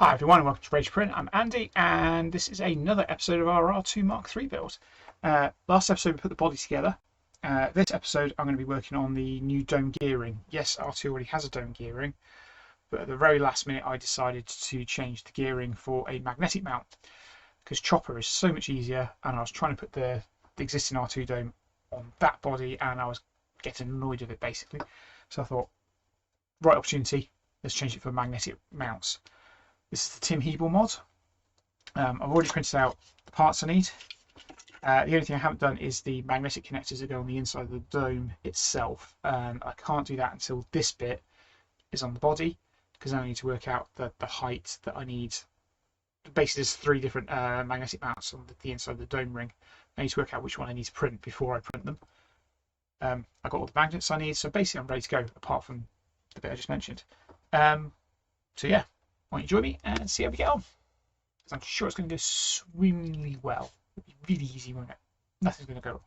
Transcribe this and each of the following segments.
Hi everyone and welcome to Rage Print. I'm Andy and this is another episode of our R2 Mark III build. Last episode we put the body together. This episode I'm going to be working on the new dome gearing. Yes, R2 already has a dome gearing, but at the very last minute I decided to change the gearing for a magnetic mount because chopper is so much easier, and I was trying to put the existing R2 dome on that body and I was getting annoyed with it basically. So I thought, right opportunity, let's change it for magnetic mounts. This is the Tim Hebel mod. I've already printed out the parts I need. The only thing I haven't done is the magnetic connectors that go on the inside of the dome itself. I can't do that until this bit is on the body, because I need to work out the height that I need. Basically, there's three different magnetic mounts on the inside of the dome ring. I need to work out which one I need to print before I print them. I've got all the magnets I need, so basically I'm ready to go, apart from the bit I just mentioned. So yeah. Why don't you join me and see how we get on? Because I'm sure it's going to go swimmingly well. It'll be really easy, won't it? Nothing's going to go wrong.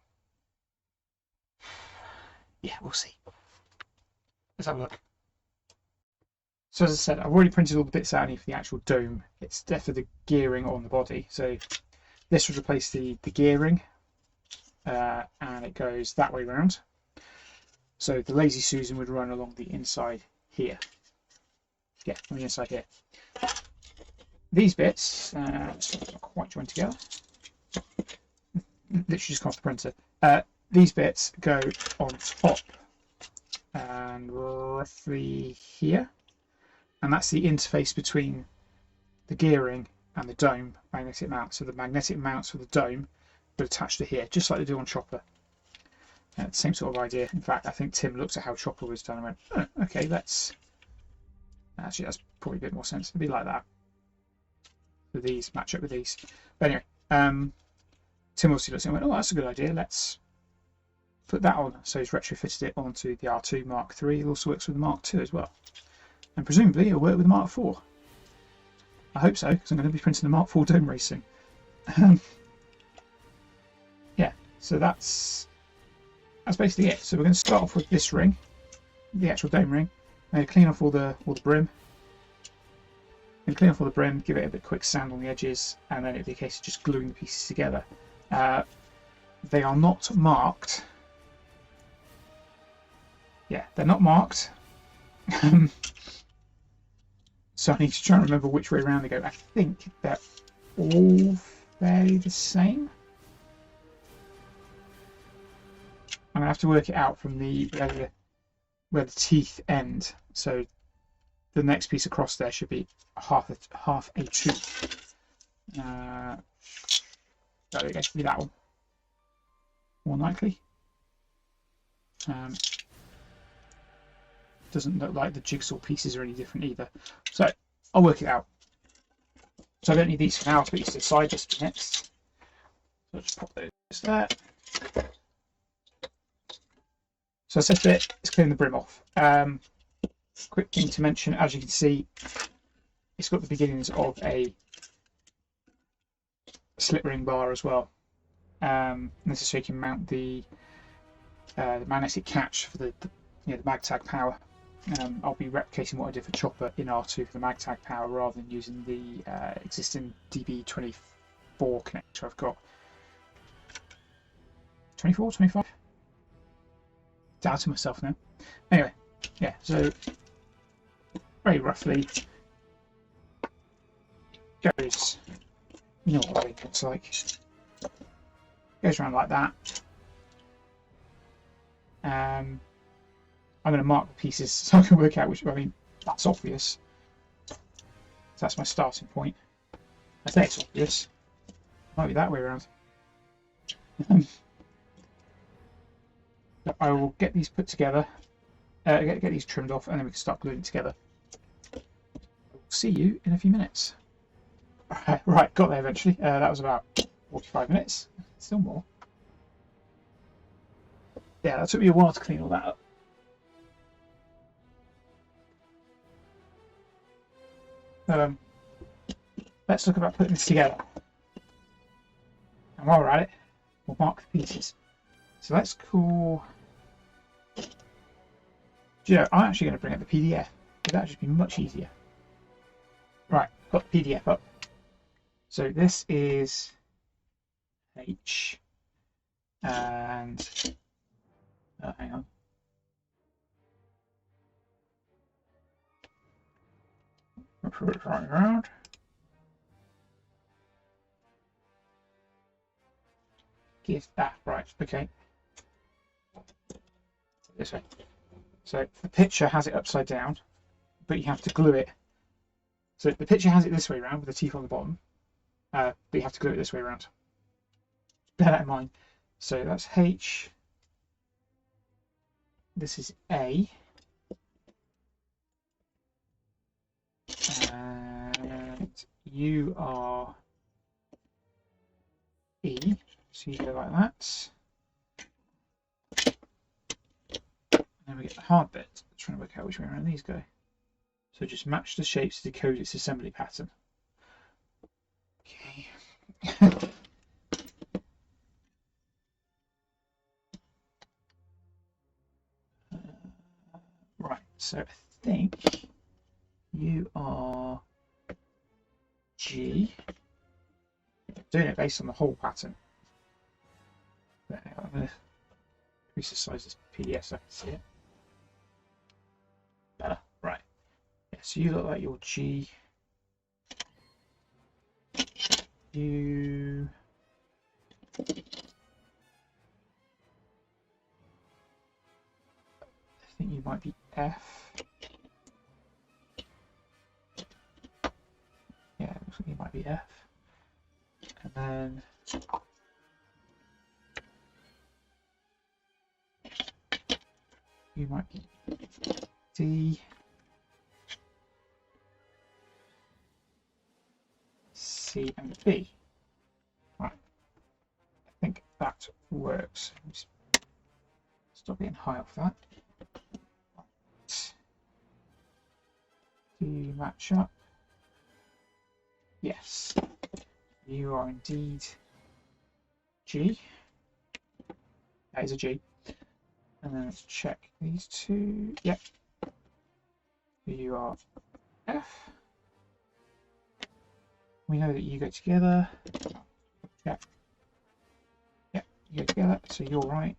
Yeah, we'll see. Let's have a look. So as I said, I've already printed all the bits out I need for the actual dome. It's there for the gearing on the body. So this would replace the gearing, and it goes that way round. So the Lazy Susan would run along the inside here. Yeah, on the inside here. These bits, not quite joined together. Literally just come off the printer. These bits go on top and roughly here, and that's the interface between the gearing and the dome magnetic mount. So the magnetic mounts for the dome will attach to here, just like they do on chopper. Same sort of idea. In fact, I think Tim looked at how chopper was done and went, oh, okay, let's. Actually, that's probably a bit more sense. It'd be like that. So these match up with these. But anyway, Tim obviously looked and went, oh, that's a good idea. Let's put that on. So he's retrofitted it onto the R2 Mark III. It also works with the Mark II as well. And presumably it'll work with the Mark IV. I hope so, because I'm going to be printing the Mark IV dome racing. Yeah, so that's basically it. So we're going to start off with this ring, the actual dome ring. Clean off all the brim. And clean off all the brim, give it a bit quick sand on the edges, and then it'll be a case of just gluing the pieces together. They are not marked. Yeah, they're not marked. So I need to try and remember which way around they go. I think they're all fairly the same. I'm going to have to work it out from where the teeth end. So the next piece across there should be half a tooth. There we go, should be that one. More likely. Doesn't look like the jigsaw pieces are any different either. So I'll work it out. So I don't need these for now, I'll put these to the side just for next. So I'll just pop those there. So the second bit is clearing the brim off. Quick thing to mention, as you can see, it's got the beginnings of a slit ring bar as well. This is so you can mount the magnetic catch for the mag tag power. I'll be replicating what I did for chopper in R2 for the mag tag power, rather than using the existing DB24 connector I've got. 24, 25? Doubting myself now. Anyway, yeah, so very roughly goes, you know what it looks like. Goes around like that. I'm going to mark the pieces so I can work out which. I mean, that's obvious. So that's my starting point. I say it's obvious. Might be that way around. I will get these put together, get these trimmed off, and then we can start gluing it together. I'll see you in a few minutes. Right, got there eventually. That was about 45 minutes. Still more. Yeah, that took me a while to clean all that up. Let's look about putting this together. And while we're at it, we'll mark the pieces. So let's call. Do you know, I'm actually going to bring up the PDF. That'd just be much easier. Right, got the PDF up. So this is H, and hang on. Put it right around. Give that right. Okay. This way. So the picture has it upside down, but you have to glue it. So the picture has it this way around with the teeth on the bottom, but you have to glue it this way around. Bear that in mind. So that's H. This is A. And you are E. So you go like that. And then we get the hard bit. Trying to work out which way around these go. So just match the shapes to decode its assembly pattern. Okay. Right, so I think you are G. Doing it based on the whole pattern. But I'm going to increase the size of this PDF so I can see it better. Right. Yeah, so you look like you're G. You. I think you might be F. Yeah, it looks like you might be F. And then you might be D. C and B. Right. I think that works. Stop getting high off that. Right. Do you match up? Yes. You are indeed G. That is a G. And then let's check these two. Yep. You are F. We know that you go together. Check. Yep, you go together, so you're right.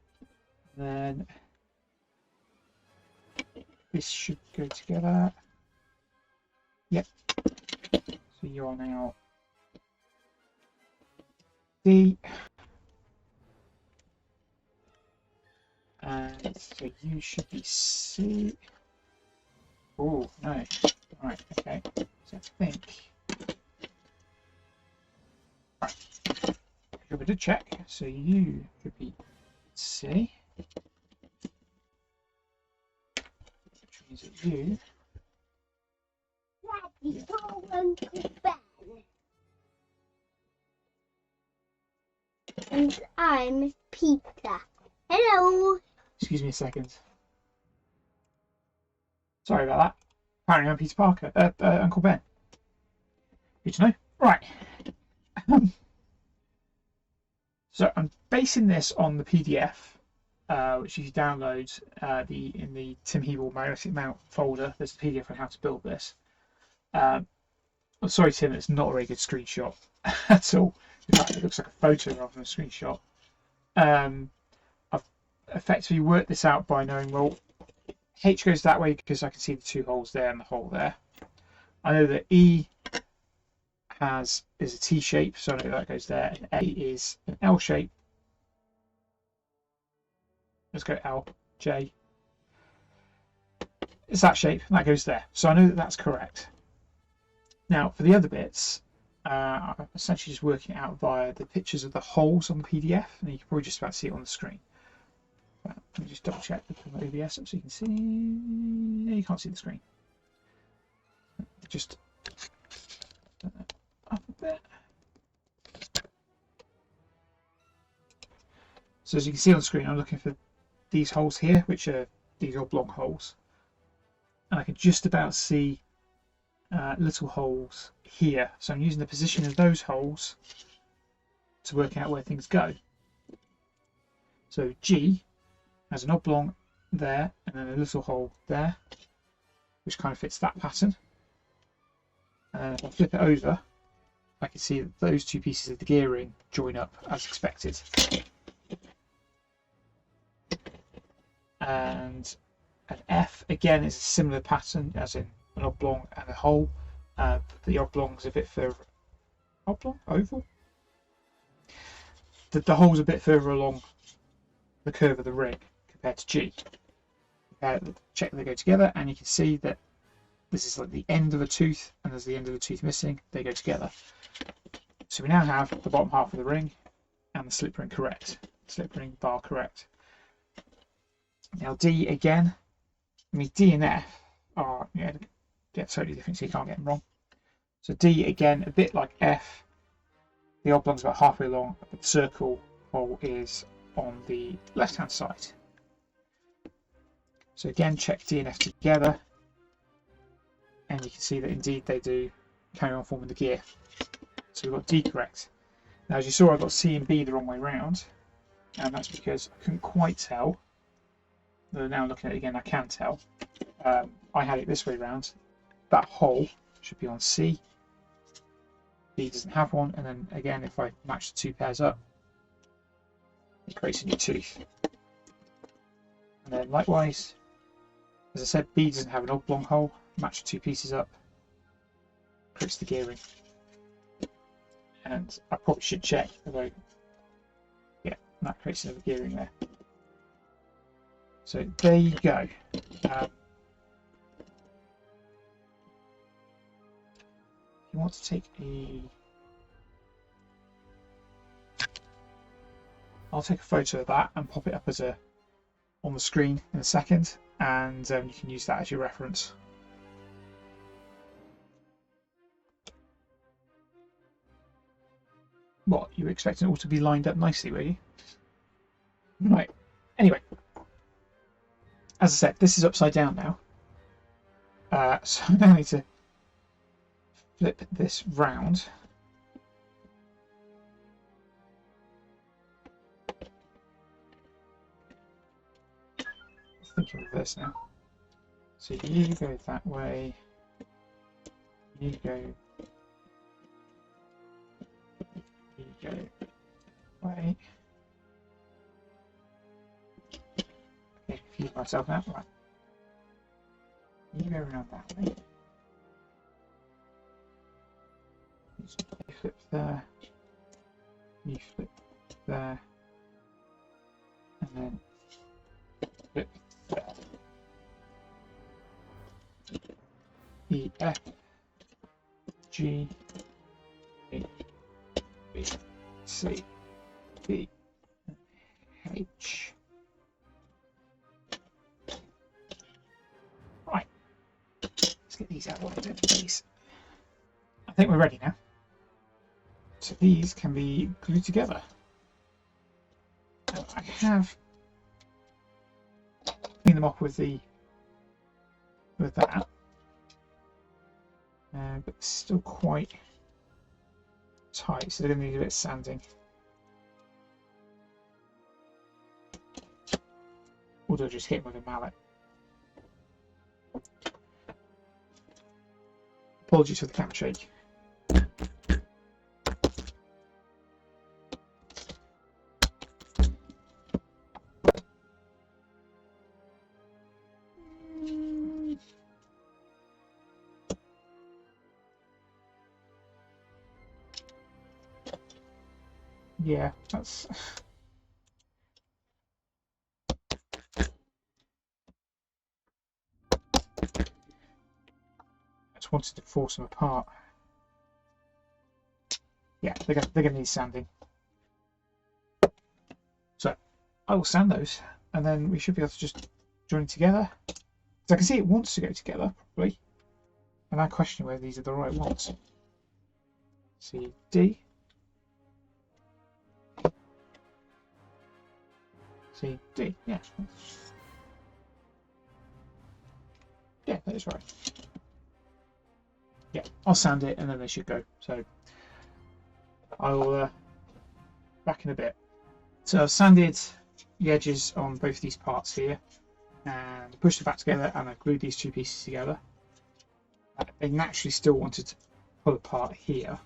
And then this should go together. Yep. So you are now D. And so you should be C. Oh, no. Right, okay. So I think. Right. Give it a check. So you could be C. Which means that you. Daddy, go Uncle Ben. And I'm Peter. Hello. Excuse me a second. Sorry about that. Apparently I'm Peter Parker. Uncle Ben. Good to know. Right. So I'm basing this on the PDF, which you can download in the Tim Hebel magnetic mount folder. There's a PDF on how to build this. I'm sorry, Tim, it's not a very good screenshot at all. In fact, it looks like a photo rather than a screenshot. I've effectively worked this out by knowing, well, H goes that way because I can see the two holes there and the hole there. I know that E is a T shape, so I know that goes there, and A is an L shape. Let's go L, J. It's that shape, and that goes there. So I know that that's correct. Now, for the other bits, I'm essentially just working it out via the pictures of the holes on the PDF, and you can probably just about see it on the screen. Let me just double check the OBS up so you can see. No, you can't see the screen. Just up a bit. So as you can see on the screen, I'm looking for these holes here, which are these oblong holes, and I can just about see little holes here. So I'm using the position of those holes to work out where things go. So G has an oblong there and then a little hole there, which kind of fits that pattern. And if I flip it over, I can see that those two pieces of the gearing join up as expected. And an F again is a similar pattern, as in an oblong and a hole. The oblong's a bit further. Oblong? Oval? The hole's a bit further along the curve of the ring compared to G. Check they go together, and you can see that this is like the end of a tooth, and there's the end of the tooth missing. They go together. So we now have the bottom half of the ring and the slip ring correct. Slip ring bar correct. Now D again. I mean, D and F are totally different, so you can't get them wrong. So D again, a bit like F. The oblong's about halfway along, but the circle hole is on the left-hand side. So again, check D and F together, and you can see that indeed they do carry on forming the gear. So we've got D correct. Now, as you saw, I got C and B the wrong way round, and that's because I couldn't quite tell. Though now looking at it again, I can tell. I had it this way round. That hole should be on C. B doesn't have one, and then again, if I match the two pairs up, it creates a new tooth. And then likewise, as I said, B doesn't have an oblong hole. Match the two pieces up, creates the gearing. And I probably should check, although, yeah, that creates another gearing there. So there you go. You want to take I'll take a photo of that and pop it up as on the screen in a second, and you can use that as your reference. What, you were expecting it all to be lined up nicely, were you? Right. Anyway, as I said, this is upside down now. So I now need to flip this round. I think in reverse now. So you go that way. You go. You go that way. Okay, confuse myself now. Right. You go around that way. You flip there. You flip there. And then flip there. E, F, G, A, B, C, D, H. Right. Let's get these out of the way, please. I think we're ready now. So these can be glued together. Now I have cleaned them off with that, but it's still quite tight, so they're going to need a bit of sanding. Or do I just hit them with a mallet? Apologies for the camera shake. Yeah, that's... I just wanted to force them apart. Yeah, they're going to need sanding. So I will sand those, and then we should be able to just join together. So I can see it wants to go together, probably. And I question whether these are the right ones. C, D. C, D, yeah. Yeah, that is right. Yeah, I'll sand it and then they should go. So I'll back in a bit. So I've sanded the edges on both these parts here and pushed them back together, and I've glued these two pieces together. They naturally still wanted pull apart here.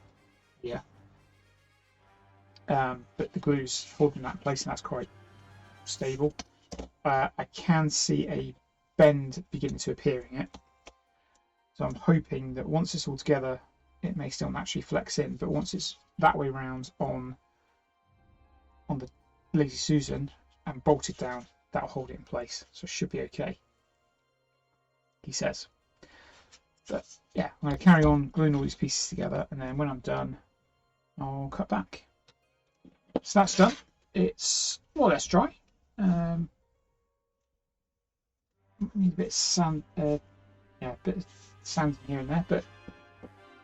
But the glue's holding that in place, and that's quite stable. I can see a bend beginning to appear in it, so I'm hoping that once it's all together, it may still naturally flex in, but once it's that way round on the Lazy Susan and bolted down, that'll hold it in place, so it should be okay, he says. But yeah, I'm going to carry on gluing all these pieces together, and then when I'm done, I'll cut back. So that's done. It's more or less dry. Need a bit of sand, a bit of sand here and there, but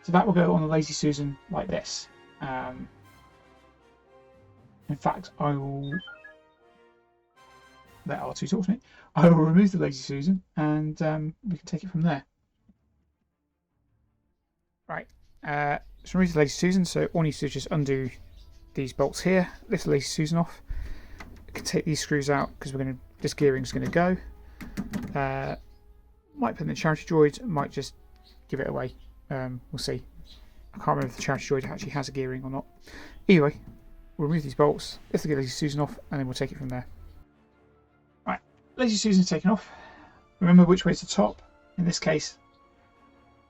so that will go on the Lazy Susan like this. In fact, I will let R2 talk to me. I will remove the Lazy Susan, and we can take it from there. Right. So remove the Lazy Susan. So all you need to do is just undo these bolts here, lift the Lazy Susan off. We can take these screws out because this gearing is going to go. Might put in the charity droid, might just give it away. We'll see. I can't remember if the charity droid actually has a gearing or not. Anyway, we'll remove these bolts, lift the Lazy Susan off, and then we'll take it from there. Right, Lazy Susan's taken off. Remember which way is the top. In this case,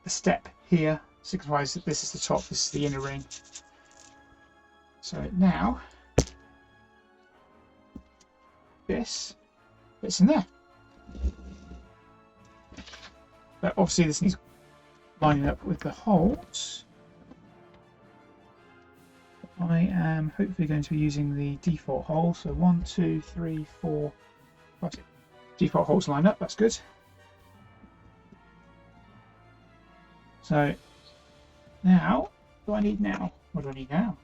the step here signifies that this is the top, this is the inner ring. So now, this fits in there. But obviously this needs lining up with the holes. I am hopefully going to be using the default hole. So 1, 2, 3, 4, 5, 6. Default holes line up, that's good. So now, what do I need now? What do I need now?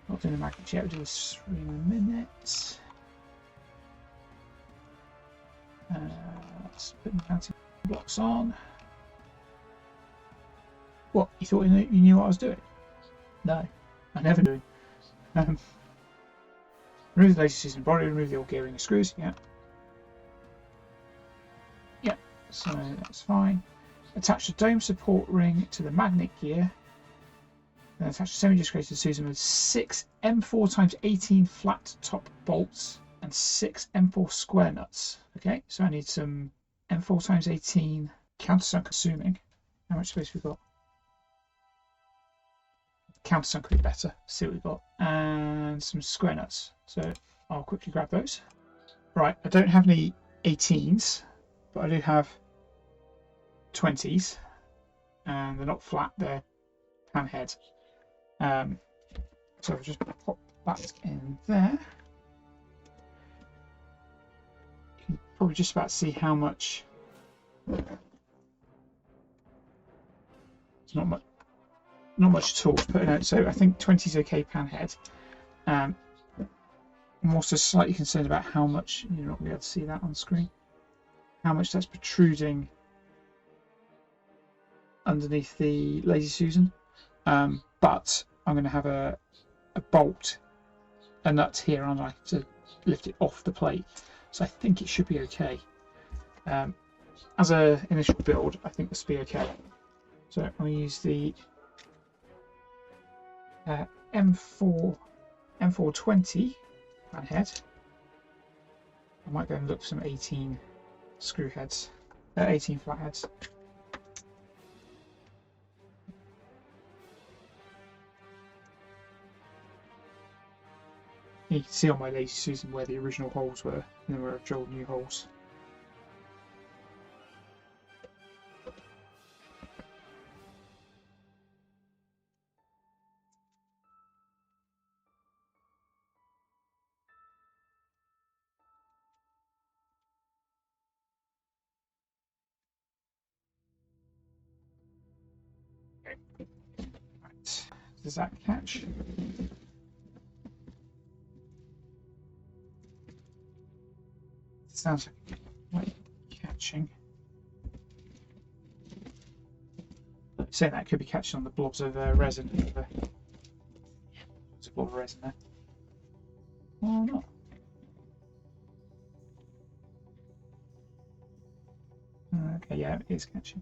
Not doing the magnets yet, we'll do this 3 minutes. Let's put the mounting blocks on. What, you thought you knew what I was doing? No, I never do. Remove the Lazy Susan body, remove the old gearing and screws, yeah. Yeah, so that's fine. Attach the dome support ring to the magnet gear. Then attach the semi-discreted Susan with 6 M4x18 flat top bolts and 6 M4 square nuts. Okay, so I need some M4x18 countersunk, assuming. How much space we've got? Countersunk would be better. See what we've got. And some square nuts. So I'll quickly grab those. Right, I don't have any 18s, but I do have 20s. And they're not flat, they're pan head. So I'll just pop that in there. You can probably just about see how much. It's not much at all to put in it. So I think 20 is okay pan head. I'm also slightly concerned about how much, you're not going to be able to see that on screen, how much that's protruding underneath the Lazy Susan. But I'm going to have a bolt, a nut here, aren't I, to lift it off the plate. So I think it should be okay. As an initial build, I think this will be okay. So I'm going to use the M420 pan head. I might go and look for some 18 screw heads, 18 flat heads. You can see on my Lazy Susan where the original holes were, and then where I've drilled new holes. Okay. Right. Does that catch? Sounds like catching. Saying that could be catching on the blobs of resin. There's a blob of resin there. Or not. Okay, yeah, it is catching.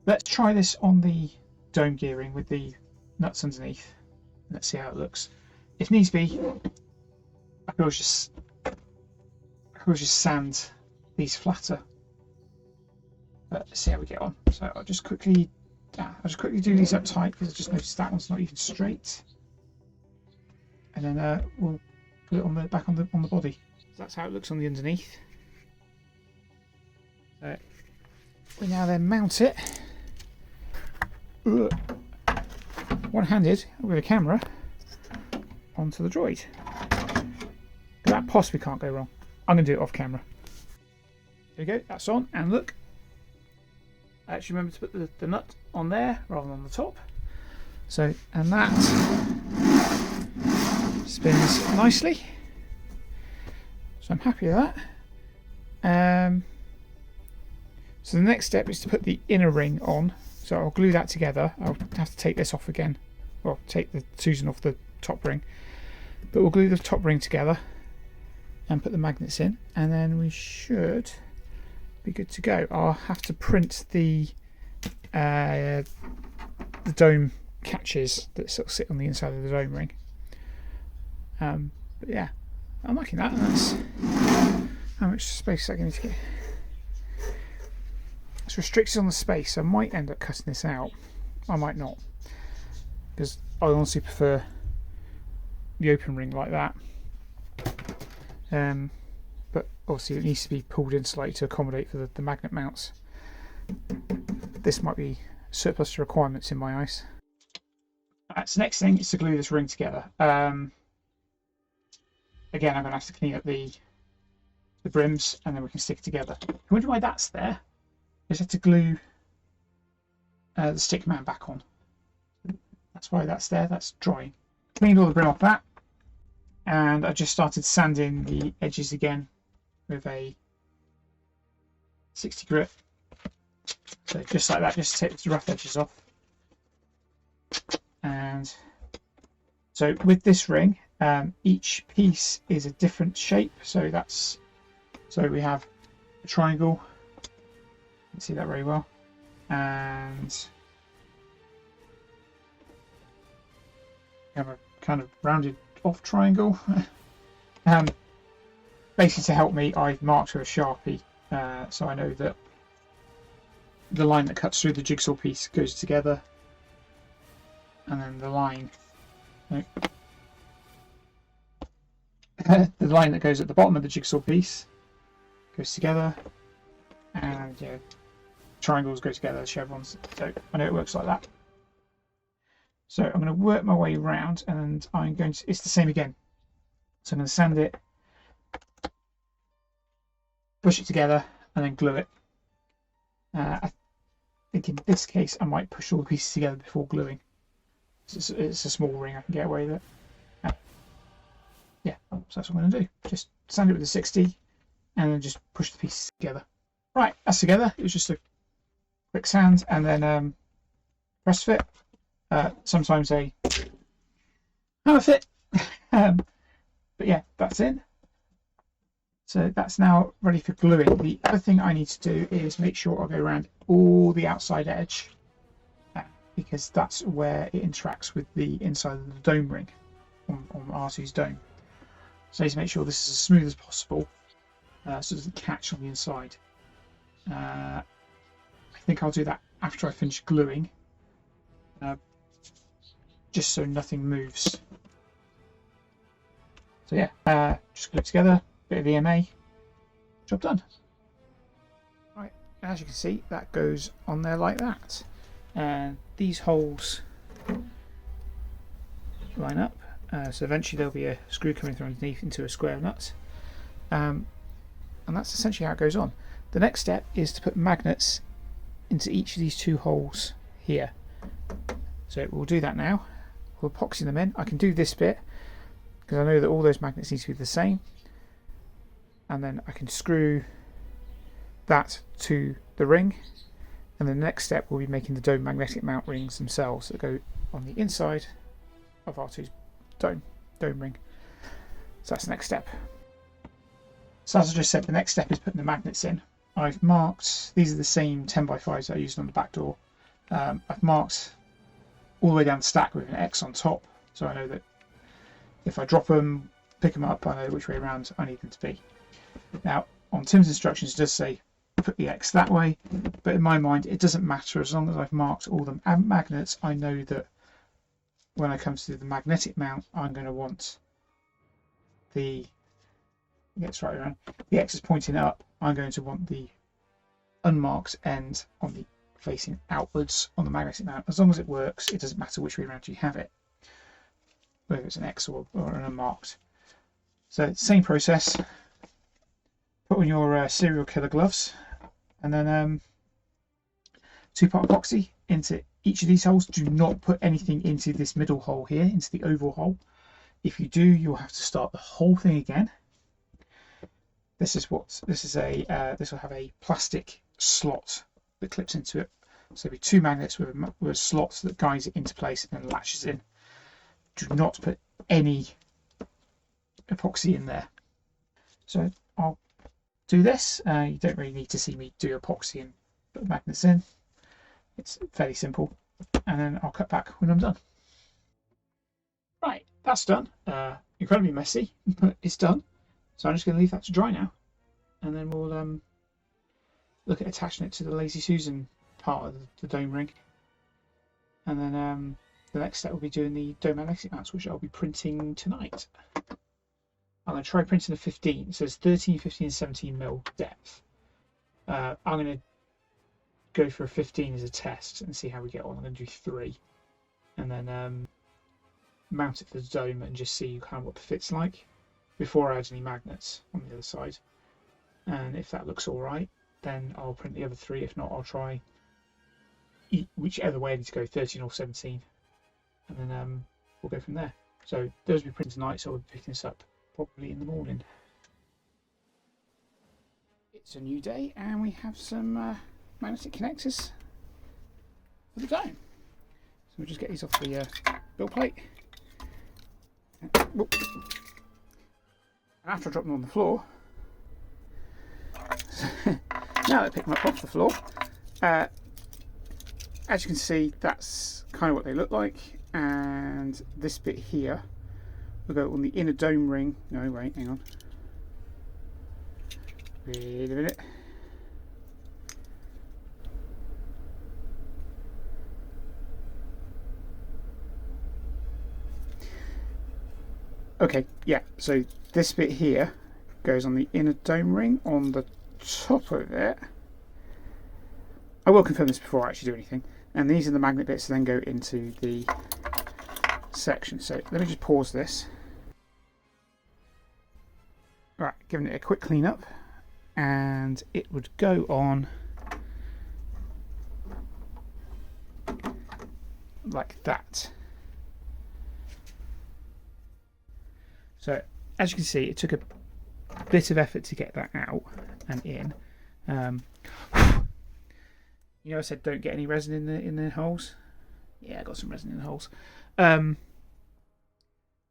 Let's try this on the dome gearing with the nuts underneath. Let's see how it looks. If needs be, I could always just sand these flatter. But let's see how we get on. So I'll just quickly do these up tight because I just noticed that one's not even straight. And then we'll put it on the back on the body. So that's how it looks on the underneath. So we now then mount it one-handed with a camera onto the droid. That possibly can't go wrong. I'm going to do it off camera. There you go, that's on, and look. I actually remember to put the nut on there rather than on the top. So, and that spins nicely. So I'm happy with that. So the next step is to put the inner ring on. So I'll glue that together. I'll have to take this off again. Well, take the Susan off the top ring. But we'll glue the top ring together and put the magnets in, and then we should be good to go. I'll have to print the dome catches that sort of sit on the inside of the dome ring. But yeah, I'm liking that. That's how much space is that going to get? It's restricted on the space, so I might end up cutting this out. I might not, because I honestly prefer the open ring like that. But obviously it needs to be pulled in slightly to accommodate for the magnet mounts. This might be surplus to requirements in my eyes. Alright, so next thing is to glue this ring together. Again, I'm going to have to clean up the brims, and then we can stick it together. I wonder why that's there. I just have to glue the stick man back on. That's why that's there. That's drying. Cleaned all the brim off that, and I just started sanding the edges again with a 60 grit. So just like that, just take the rough edges off. And so with this ring, each piece is a different shape. So we have a triangle. You can see that very well, and we have a kind of rounded off triangle. Basically to help me, I've marked with a Sharpie, so I know that the line that cuts through the jigsaw piece goes together, and then the line the line that goes at the bottom of the jigsaw piece goes together, and yeah, triangles go together, chevrons. So I know it works like that. So I'm going to work my way around, and I'm going to, it's the same again. So I'm going to sand it, push it together, and then glue it. I think in this case I might push all the pieces together before gluing. It's a small ring, I can get away with it. Yeah, so that's what I'm going to do. Just sand it with a 60, and then just push the pieces together. Right, that's together. It was just a quick sand, and then press fit. Sometimes a hammer fit. But yeah, that's in. So that's now ready for gluing. The other thing I need to do is make sure I go around all the outside edge, because that's where it interacts with the inside of the dome ring on R2's dome. So I need to make sure this is as smooth as possible, so it doesn't catch on the inside. I think I'll do that after I finish gluing, just so nothing moves. So yeah, just glue it together, bit of EMA, job done. Right, as you can see, that goes on there like that, and these holes line up, so eventually there'll be a screw coming through underneath into a square nut, and that's essentially how it goes on. The next step is to put magnets into each of these two holes here. So we'll do that now. We'll epoxy them in. I can do this bit because I know that all those magnets need to be the same, and then I can screw that to the ring, and the next step will be making the dome magnetic mount rings themselves that go on the inside of R2's dome ring. So that's the next step. So as I just said, the next step is putting the magnets in. I've marked, these are the same 10x5s that I used on the back door. I've marked all the way down the stack with an X on top, so I know that if I drop them, pick them up, I know which way around I need them to be. Now, on Tim's instructions, it does say put the X that way, but in my mind, it doesn't matter as long as I've marked all the magnets. I know that when I come to the magnetic mount, I'm going to want the X right around. The X is pointing up. I'm going to want the unmarked end on the facing outwards on the magnetic mount. As long as it works, it doesn't matter which way around you have it, whether it's an X or an unmarked. So same process. Put on your serial killer gloves, and then 2-part epoxy into each of these holes. Do not put anything into this middle hole here, into the oval hole. If you do, you'll have to start the whole thing again. This will have a plastic slot that clips into it. So there'll be 2 magnets with slots that guides it into place and latches in. Do not put any epoxy in there. So I'll do this. You don't really need to see me do epoxy and put the magnets in. It's fairly simple. And then I'll cut back when I'm done. Right, that's done. Incredibly messy, but it's done. So I'm just going to leave that to dry now. And then we'll look at attaching it to the Lazy Susan part of the dome ring. And then the next step will be doing the dome magnetic mounts, which I'll be printing tonight. I'm going to try printing a 15. It says 13, 15, and 17 mil depth. I'm going to go for a 15 as a test and see how we get on. I'm going to do 3. And then mount it for the dome and just see kind of what the fit's like before I add any magnets on the other side. And if that looks alright, then I'll print the other 3. If not, I'll try whichever way I need to go, 13 or 17. And then we'll go from there. So those will be printed tonight, so we'll be picking this up probably in the morning. It's a new day and we have some magnetic connectors for the dome. So we'll just get these off the build plate. And after I drop them on the floor, now that I pick them up off the floor, as you can see, that's kind of what they look like. And this bit here will go on the inner dome ring. No, wait, hang on. Wait a minute. Okay, yeah, so this bit here goes on the inner dome ring on the top of it. I will confirm this before I actually do anything. And these are the magnet bits that then go into the section. So let me just pause this. Right, giving it a quick clean up, and it would go on like that. So as you can see, it took a bit of effort to get that out and in. You know, I said don't get any resin in the holes. Yeah, I got some resin in the holes.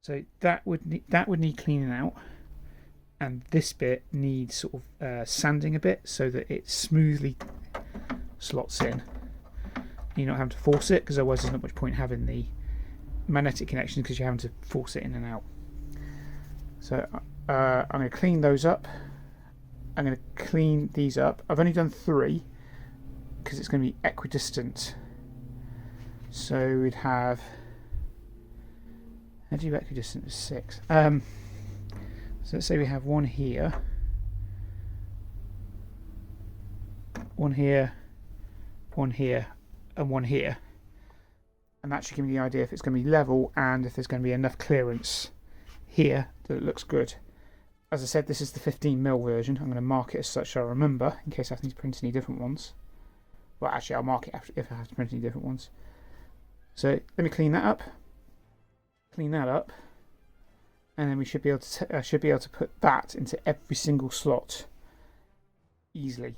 So that would need cleaning out, and this bit needs sort of sanding a bit so that it smoothly slots in. You're not having to force it, because otherwise there's not much point having the magnetic connection because you're having to force it in and out. So I'm going to clean those up. I'm going to clean these up. I've only done 3 because it's going to be equidistant. So we'd have, how do you equidistant? 6. So let's say we have one here, one here, one here, and one here. And that should give me the idea if it's going to be level and if there's going to be enough clearance here that it looks good. As I said, this is the 15mm version. I'm going to mark it as such so I remember in case I have to print any different ones. Well, actually, I'll mark it if I have to print any different ones. So let me clean that up. Clean that up, and then we should be able to put that into every single slot easily.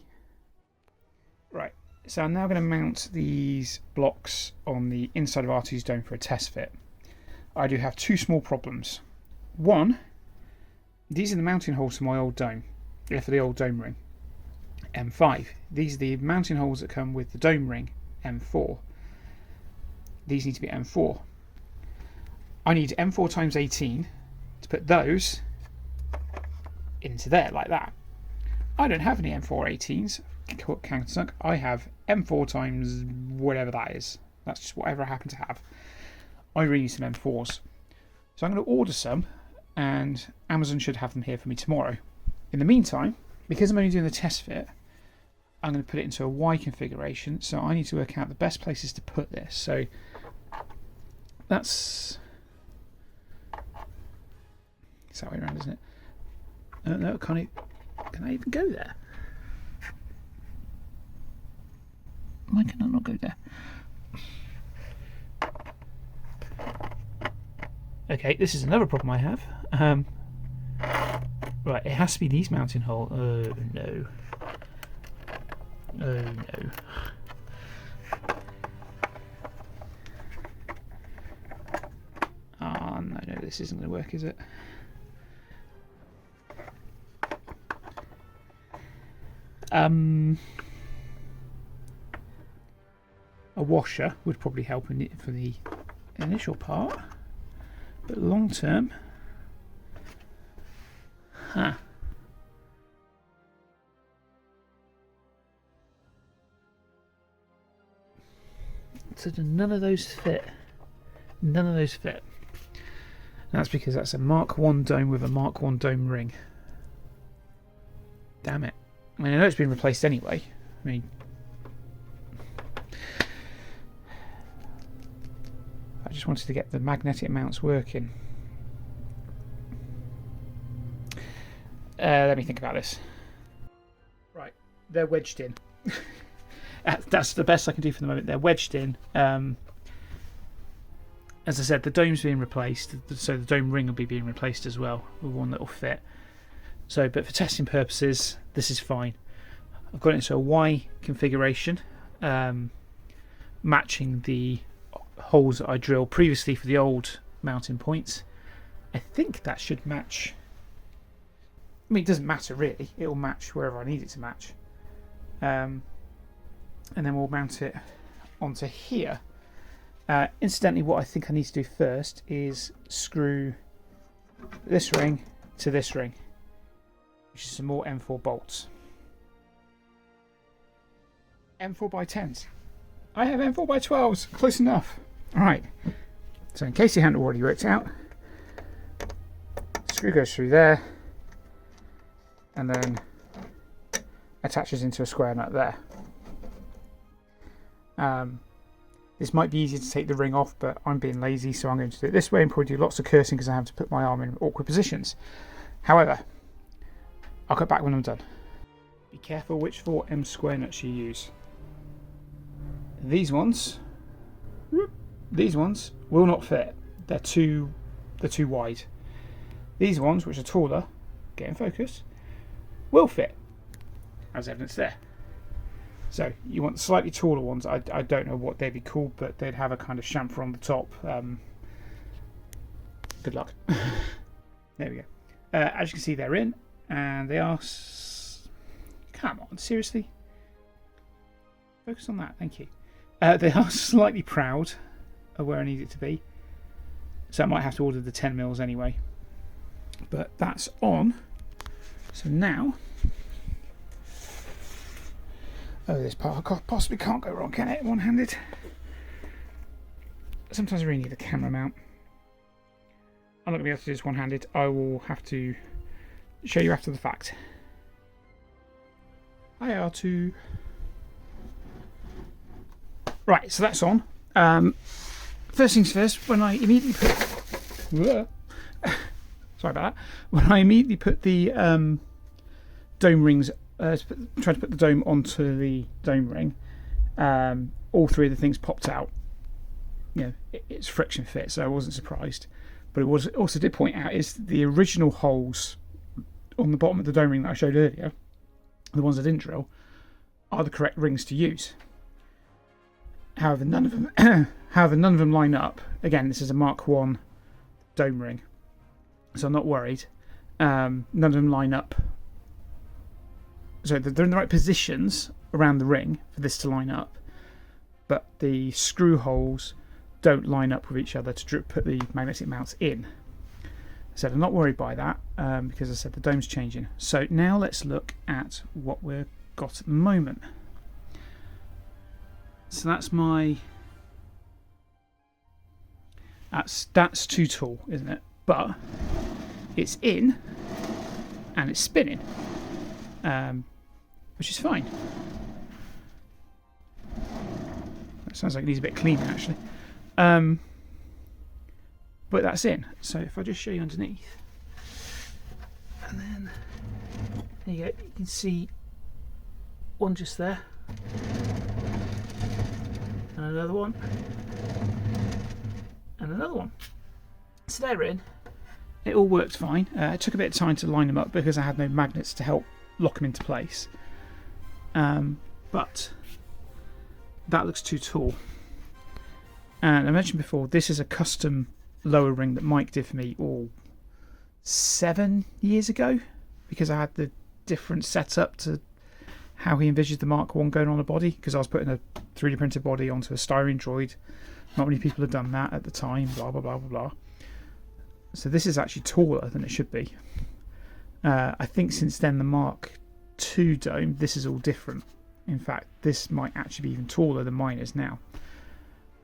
Right. So I'm now going to mount these blocks on the inside of R2's dome for a test fit. I do have 2 small problems. One, these are the mounting holes for my old dome, for the old dome ring, M5. These are the mounting holes that come with the dome ring, M4. these need to be M4. I need M4 times 18 to put those into there like that. I don't have any M4 18s countersunk. I have M4 times whatever that is. That's just whatever I happen to have. I really need some M4s. So I'm going to order some, and Amazon should have them here for me tomorrow. In the meantime, because I'm only doing the test fit, I'm going to put it into a Y configuration. So I need to work out the best places to put this. So that's... It's that way around, isn't it? No, can I even go there? Why can I not go there? Okay, this is another problem I have. Right, it has to be these mounting holes. Oh no. Oh no. Oh no, this isn't going to work, is it? A washer would probably help in it for the initial part, but long term, So none of those fit. None of those fit. And that's because that's a Mark 1 dome with a Mark 1 dome ring. Damn it. I mean, I know it's been replaced anyway. I mean, I just wanted to get the magnetic mounts working. Let me think about this. Right, they're wedged in. That's the best I can do for the moment. They're wedged in. As I said, the dome's being replaced, so the dome ring will be being replaced as well with one that will fit. So, but for testing purposes, this is fine. I've got it into a Y configuration, matching the holes that I drilled previously for the old mounting points. I think that should match. I mean, it doesn't matter really. It will match wherever I need it to match. And then we'll mount it onto here. Incidentally, what I think I need to do first is screw this ring to this ring, which is some more M4 bolts. M4 by 10s. I have M4 by 12s. Close enough. Alright. So in case you hadn't already worked out, screw goes through there and then attaches into a square nut there. This might be easier to take the ring off, but I'm being lazy, so I'm going to do it this way and probably do lots of cursing because I have to put my arm in awkward positions. However, I'll cut back when I'm done. Be careful which 4M square nuts you use. These ones will not fit. They're too wide. These ones, which are taller, get in focus, will fit, as evidence there. So you want slightly taller ones. I don't know what they'd be called, but they'd have a kind of chamfer on the top. Good luck. There we go. As you can see, they're in, and they are... Come on, seriously? Focus on that, thank you. They are slightly proud of where I need it to be, so I might have to order the 10 mils anyway. But that's on. So now... Oh, this part possibly can't go wrong, can it? One-handed. Sometimes I really need a camera mount. I'm not going to be able to do this one-handed. I will have to show you after the fact. Hi, R2. Right, so that's on. First things first, when I immediately put... Sorry about that. When I immediately put the dome rings... try to put the dome onto the dome ring, all three of the things popped out. You know, it's friction fit, so I wasn't surprised. But it was also did point out is the original holes on the bottom of the dome ring that I showed earlier, the ones I didn't drill, are the correct rings to use. However, none of them line up. Again, this is a Mark 1 dome ring, so I'm not worried. None of them line up. So they're in the right positions around the ring for this to line up, but the screw holes don't line up with each other to put the magnetic mounts in. So I'm not worried by that because I said the dome's changing. So now let's look at what we've got at the moment. So that's my... That's too tall, isn't it? But it's in and it's spinning, which is fine. That sounds like it needs a bit cleaning actually. But that's in. So if I just show you underneath, and then there you go, you can see one just there, and another one, and another one. So they're in. It all worked fine. It took a bit of time to line them up because I had no magnets to help lock them into place. But that looks too tall. And I mentioned before, this is a custom lower ring that Mike did for me 7 years ago, because I had the different setup to how he envisaged the Mark 1 going on a body, because I was putting a 3D printed body onto a styrene droid. Not many people had done that at the time, blah blah blah blah blah. So this is actually taller than it should be. I think since then the Mark 2 dome, this is all different. In fact, this might actually be even taller than mine is now.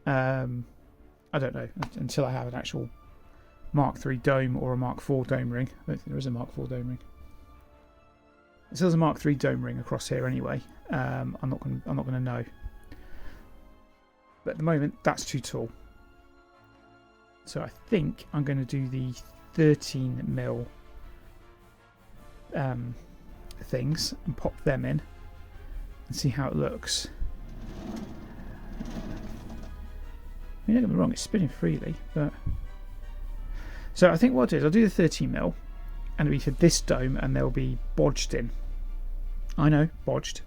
I don't know until I have an actual Mark 3 dome or a Mark 4 dome ring. I don't think there is a Mark 4 dome ring. So there's a Mark 3 dome ring across here anyway. I'm not going to know. But at the moment, that's too tall. So I think I'm going to do the 13mm things and pop them in and see how it looks. I mean, don't get me wrong, it's spinning freely, but... So I think what I'll do is I'll do the 13mm, and it'll be for this dome, and they'll be bodged in. I know, bodged.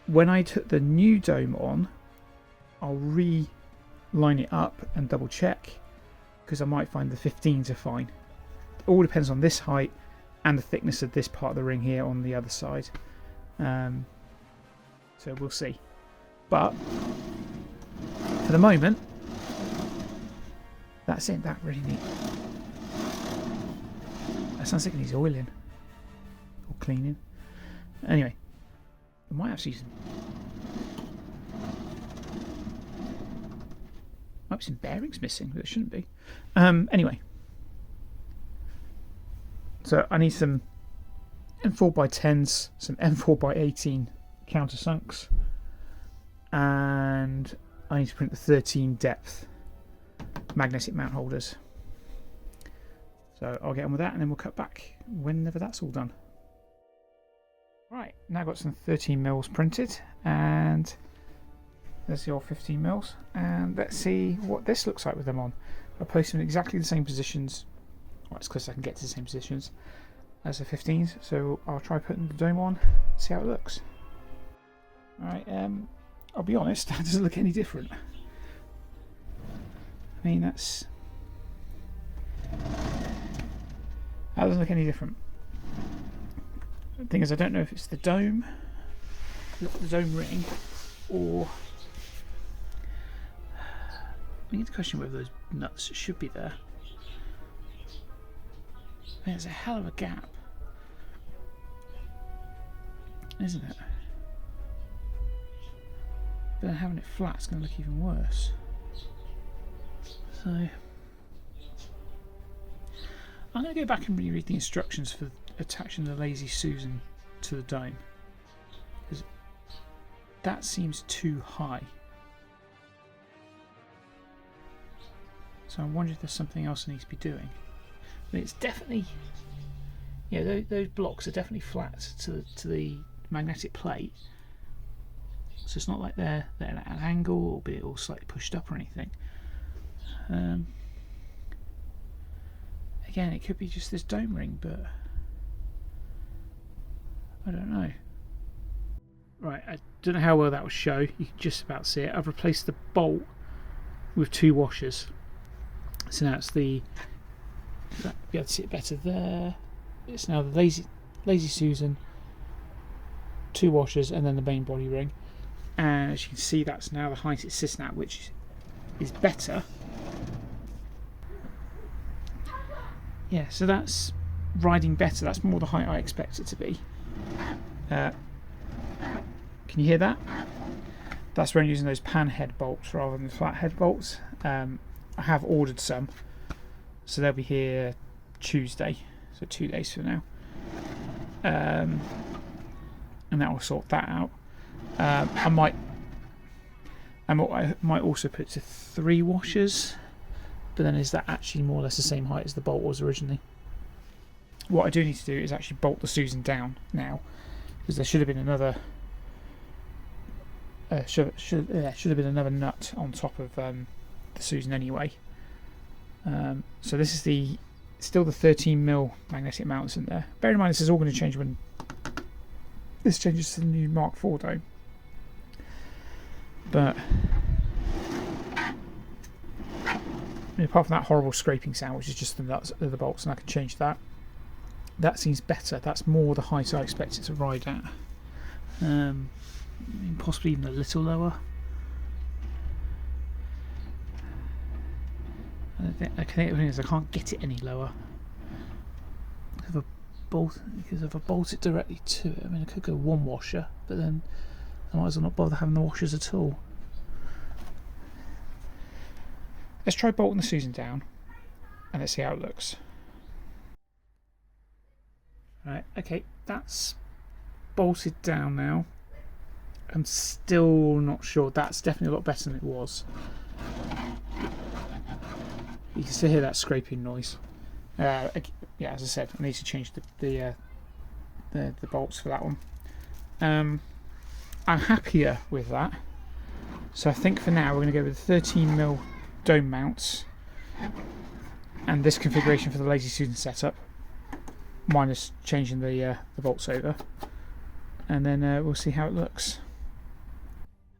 When I put the new dome on, I'll line it up and double check, because I might find the 15s are fine. It all depends on this height and the thickness of this part of the ring here on the other side. So we'll see. But for the moment, that's it. That really neat. That sounds like it needs oiling or cleaning. Anyway, I might have to use might be some bearings missing, but it shouldn't be. Anyway, so I need some M4x10s, some M4x18 countersunks, and I need to print the 13 depth magnetic mount holders. So I'll get on with that, and then we'll cut back whenever that's all done. Right, now I've got some 13mm printed, and there's the old 15mm, and let's see what this looks like with them on. I'll place them in exactly the same positions, well, as close as I can get to the same positions as the 15s, so I'll try putting the dome on, see how it looks. Alright, I'll be honest, that doesn't look any different. I mean, that doesn't look any different. The thing is, I don't know if it's the dome ring, or I need to question whether those nuts should be there. There's a hell of a gap, isn't it? But then having it flat is going to look even worse. So I'm going to go back and reread the instructions for attaching the Lazy Susan to the dome, because that seems too high. So I'm wondering if there's something else I need to be doing. But it's definitely, yeah, those blocks are definitely flat to the magnetic plate. So it's not like they're at an angle or be all slightly pushed up or anything. Again, it could be just this dome ring, but I don't know. Right, I don't know how well that will show. You can just about see it. I've replaced the bolt with 2 washers. So now it's the, you'll be able to see it better there. It's now the Lazy Susan, 2 washers, and then the main body ring. And as you can see, that's now the height it's sitting at, which is better. Yeah, so that's riding better. That's more the height I expect it to be. Can you hear that? That's where I'm using those pan head bolts rather than flat head bolts. I have ordered some, so they'll be here Tuesday, so 2 days from now. And that will sort that out. I might also put to 3 washers, but then is that actually more or less the same height as the bolt was originally? What I do need to do is actually bolt the Susan down now, because there should have been another should have been another nut on top of the Susan anyway. So this is still the 13mm magnetic mounts in there. Bear in mind this is all going to change when this changes to the new Mark IV dome. But apart from that horrible scraping sound, which is just the nuts of the bolts, and I can change that. That seems better. That's more the height I expect it to ride at. Possibly even a little lower. I think the thing is I can't get it any lower. If I bolt it directly to it, I mean I could go 1 washer, but then I might as well not bother having the washers at all. Let's try bolting the Susan down and let's see how it looks. Right, okay, that's bolted down now. I'm still not sure. That's definitely a lot better than it was. You can still hear that scraping noise. Yeah, as I said, I need to change the bolts for that one. I'm happier with that. So I think for now we're going to go with 13mm dome mounts and this configuration for the Lazy Susan setup, minus changing the bolts over, and then we'll see how it looks.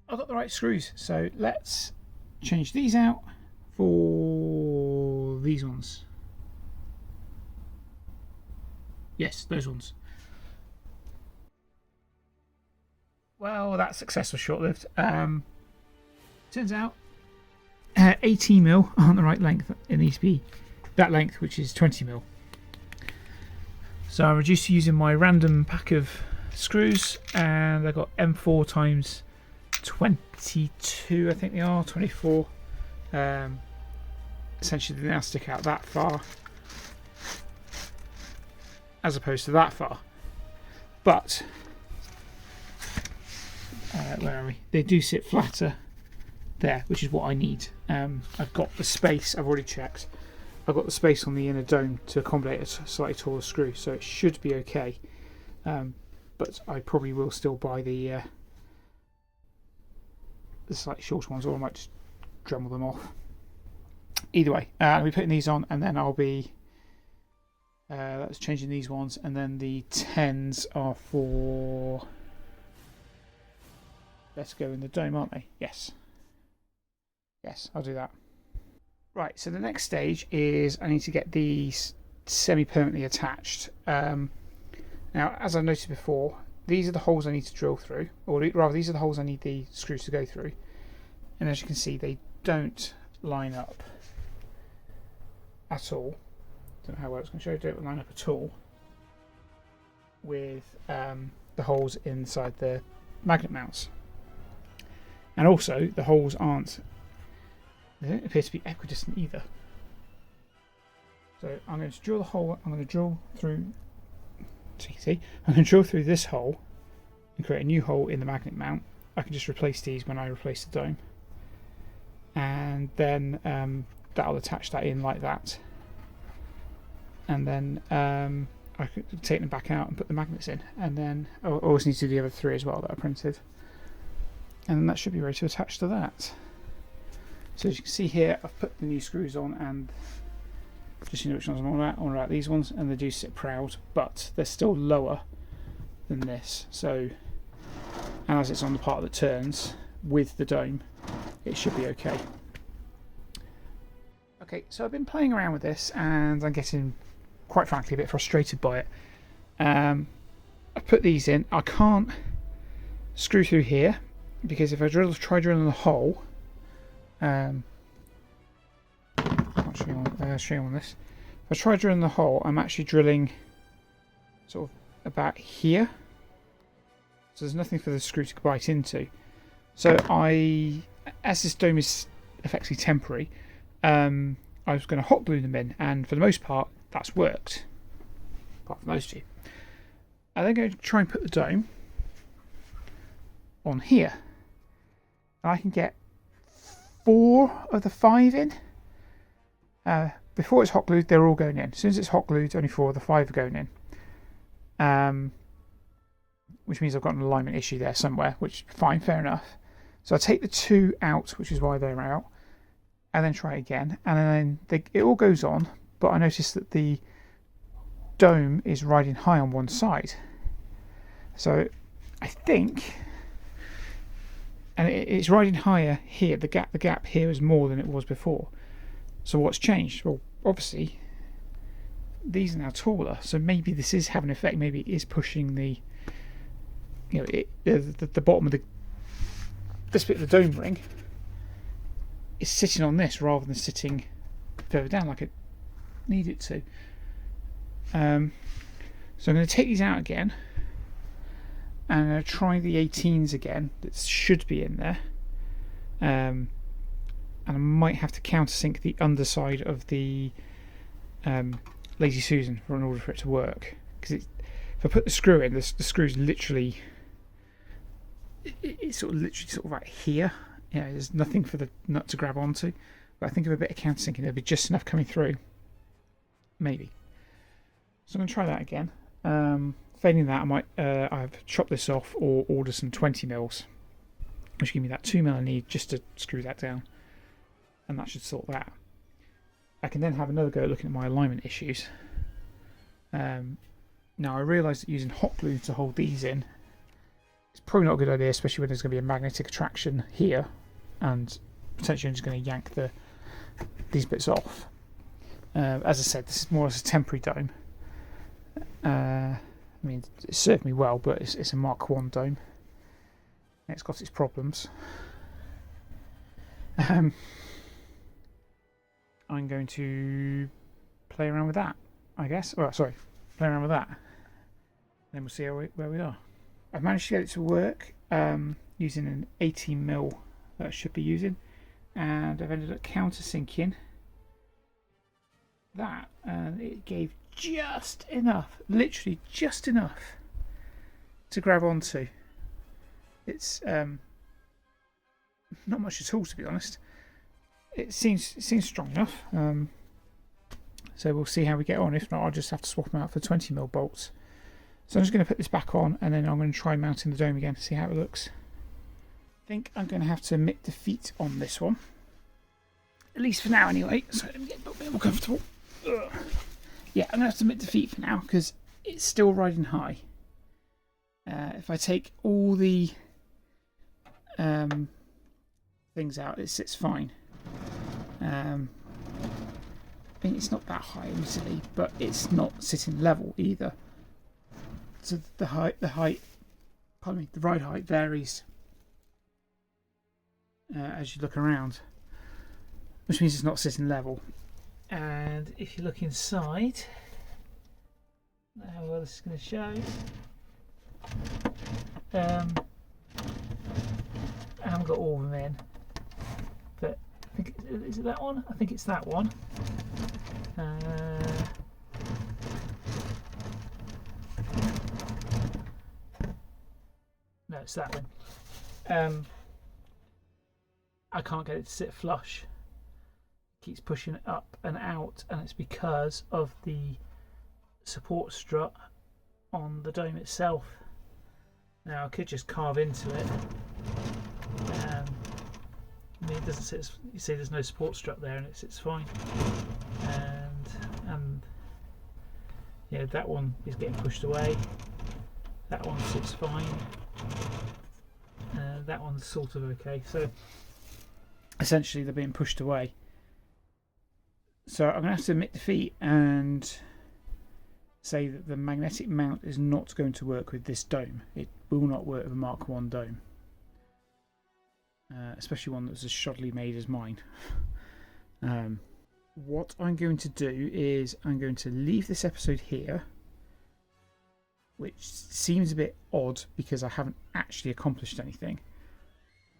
I've got the right screws, so let's change these out for these ones. Yes, those ones. Well, that success was short-lived. Turns out 18mm aren't the right length. It needs to be that length, which is 20mm. So I'm reduced to using my random pack of screws, and I've got M4 times 22, I think they are, 24. Essentially they now stick out that far as opposed to that far, but where are we? They do sit flatter there, which is what I need. I've got the space, I've already checked, I've got the space on the inner dome to accommodate a slightly taller screw, so it should be okay. But I probably will still buy the slightly shorter ones, or I might just Dremel them off. Either way, I'll be putting these on, and then I'll be that's changing these ones, and then the 10s are for, let's go in the dome, aren't they? Yes, I'll do that. Right, so the next stage is I need to get these semi-permanently attached. Now, as I noted before, these are the holes I need to drill through, or rather these are the holes I need the screws to go through, and as you can see they don't line up at all. Don't know how well it's going to show you. Don't line up at all with the holes inside the magnet mounts, and also the holes they don't appear to be equidistant either. So I'm going to drill the hole. I'm going to drill through. I'm going to drill through this hole and create a new hole in the magnet mount. I can just replace these when I replace the dome, and then that'll attach that in like that, and then I can take them back out and put the magnets in, and then I always need to do the other 3 as well that I printed, and then that should be ready to attach to that. So as you can see here, I've put the new screws on, and just so you know which ones I'm on about these ones, and they do sit proud, but they're still lower than this. So, and as it's on the part that turns with the dome, it should be okay. Okay, so I've been playing around with this, and I'm getting, quite frankly, a bit frustrated by it. I put these in. I can't screw through here because if I try drilling a hole, show you on this. If I try drilling the hole, I'm actually drilling sort of about here. So there's nothing for the screw to bite into. So as this dome is effectively temporary, I was going to hot glue them in, and for the most part, that's worked. Apart from those two. I'm then going to try and put the dome on here. And I can get 4 of the 5 in. Before it's hot glued, they're all going in. As soon as it's hot glued, only 4 of the 5 are going in. Which means I've got an alignment issue there somewhere, which fine, fair enough. So I take the 2 out, which is why they're out, and then try again. And then it all goes on, but I notice that the dome is riding high on one side. So I think, and it's riding higher here. The gap here is more than it was before. So what's changed? Well, obviously these are now taller, so maybe this is having an effect. Maybe it is pushing the the bottom of this bit of the dome ring is sitting on this rather than sitting further down like it needed to. So I'm going to take these out again, and I'm going to try the 18s again that should be in there, and I might have to countersink the underside of the Lazy Susan in order for it to work, because if I put the screw in, the screw's literally it's sort of right here. There's nothing for the nut to grab onto, but I think of a bit of countersinking, there'll be just enough coming through, maybe. So I'm going to try that again. Failing that, I might either chop this off or order some 20mm, which give me that 2mm I need just to screw that down, and that should sort that. I can then have another go at looking at my alignment issues. Now I realise that using hot glue to hold these in is probably not a good idea, especially when there's going to be a magnetic attraction here, and potentially I'm just going to yank these bits off. As I said, this is more as a temporary dome. I mean, it served me well, but it's a Mark 1 dome. It's got its problems. I'm going to play around with that, I guess. Oh, sorry, play around with that. Then we'll see where we are. I've managed to get it to work using an 18mm that I should be using, and I've ended up countersinking that, and it gave just enough, literally just enough, to grab onto. It's not much at all, to be honest. It seems strong enough, so we'll see how we get on. If not, I'll just have to swap them out for 20mm bolts. So I'm just going to put this back on, and then I'm going to try mounting the dome again to see how it looks. I think I'm going to have to mitt the feet on this one, at least for now anyway. So let me get a little bit more comfortable. Ugh. Yeah, I'm going to have to mitt the feet for now because it's still riding high. If I take all the things out, it sits fine. I mean, it's not that high initially, but it's not sitting level either. So the ride height varies as you look around, which means it's not sitting level. And if you look inside, how well this is going to show. I haven't got all of them in, but I think is it that one? I think it's that one. No, it's that one. I can't get it to sit flush. It keeps pushing it up and out, and it's because of the support strut on the dome itself. Now I could just carve into it. I mean, it doesn't sit. You see, there's no support strut there, and it sits fine. And yeah, that one is getting pushed away. That one sits fine. That one's sort of okay. So essentially, they're being pushed away. So I'm going to have to mitt the feet and say that the magnetic mount is not going to work with this dome. It will not work with a Mark 1 dome, especially one that's as shoddily made as mine. what I'm going to do is I'm going to leave this episode here, which seems a bit odd because I haven't actually accomplished anything,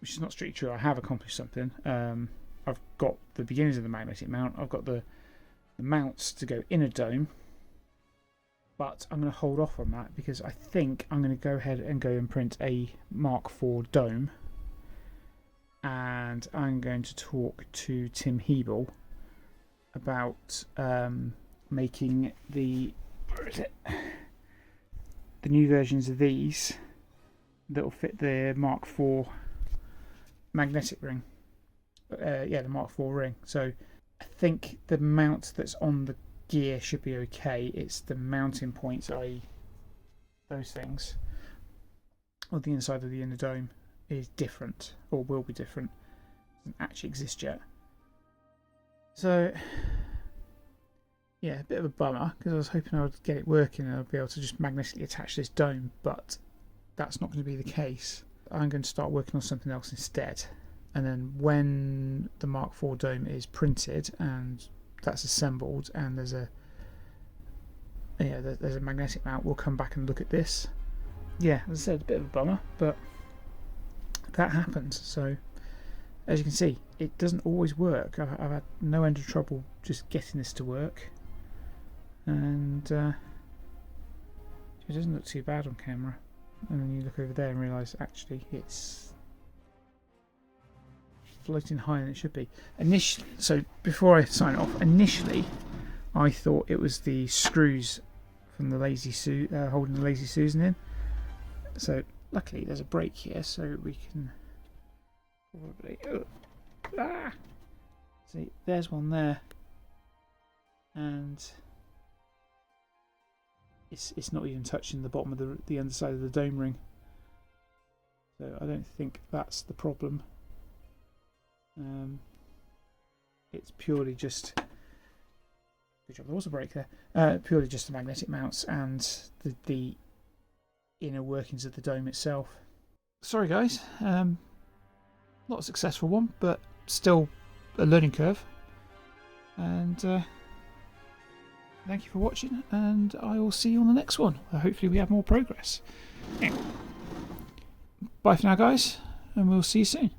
which is not strictly true. I have accomplished something. I've got the beginnings of the magnetic mount. I've got the mounts to go in a dome, but I'm going to hold off on that because I think I'm going to go ahead and print a Mark IV dome, and I'm going to talk to Tim Hebel about making the new versions of these that will fit the Mark IV magnetic ring. The Mark IV ring. So I think the mount that's on the gear should be okay. It's the mounting points, i.e. those things, or the inside of the inner dome, is different, or will be different. It doesn't actually exist yet. So yeah, a bit of a bummer because I was hoping I would get it working and I'd be able to just magnetically attach this dome, but that's not going to be the case. I'm going to start working on something else instead, and then when the Mark IV dome is printed and that's assembled and there's a magnetic mount, we'll come back and look at this. Yeah, as I said, a bit of a bummer, but that happens. So as you can see, it doesn't always work. I've had no end of trouble just getting this to work, and it doesn't look too bad on camera. And then you look over there and realise actually it's floating higher than it should be. So before I sign off, initially I thought it was the screws from the holding the Lazy Susan in. So luckily there's a break here, so we can probably see there's one there, and it's not even touching the bottom of the underside of the dome ring, so I don't think that's the problem. It's purely just, good job, there was a break there, purely just the magnetic mounts and the inner workings of the dome itself. Sorry guys, not a successful one, but still a learning curve, and thank you for watching, and I will see you on the next one. Hopefully we have more progress. Anyway, bye for now guys, and we'll see you soon.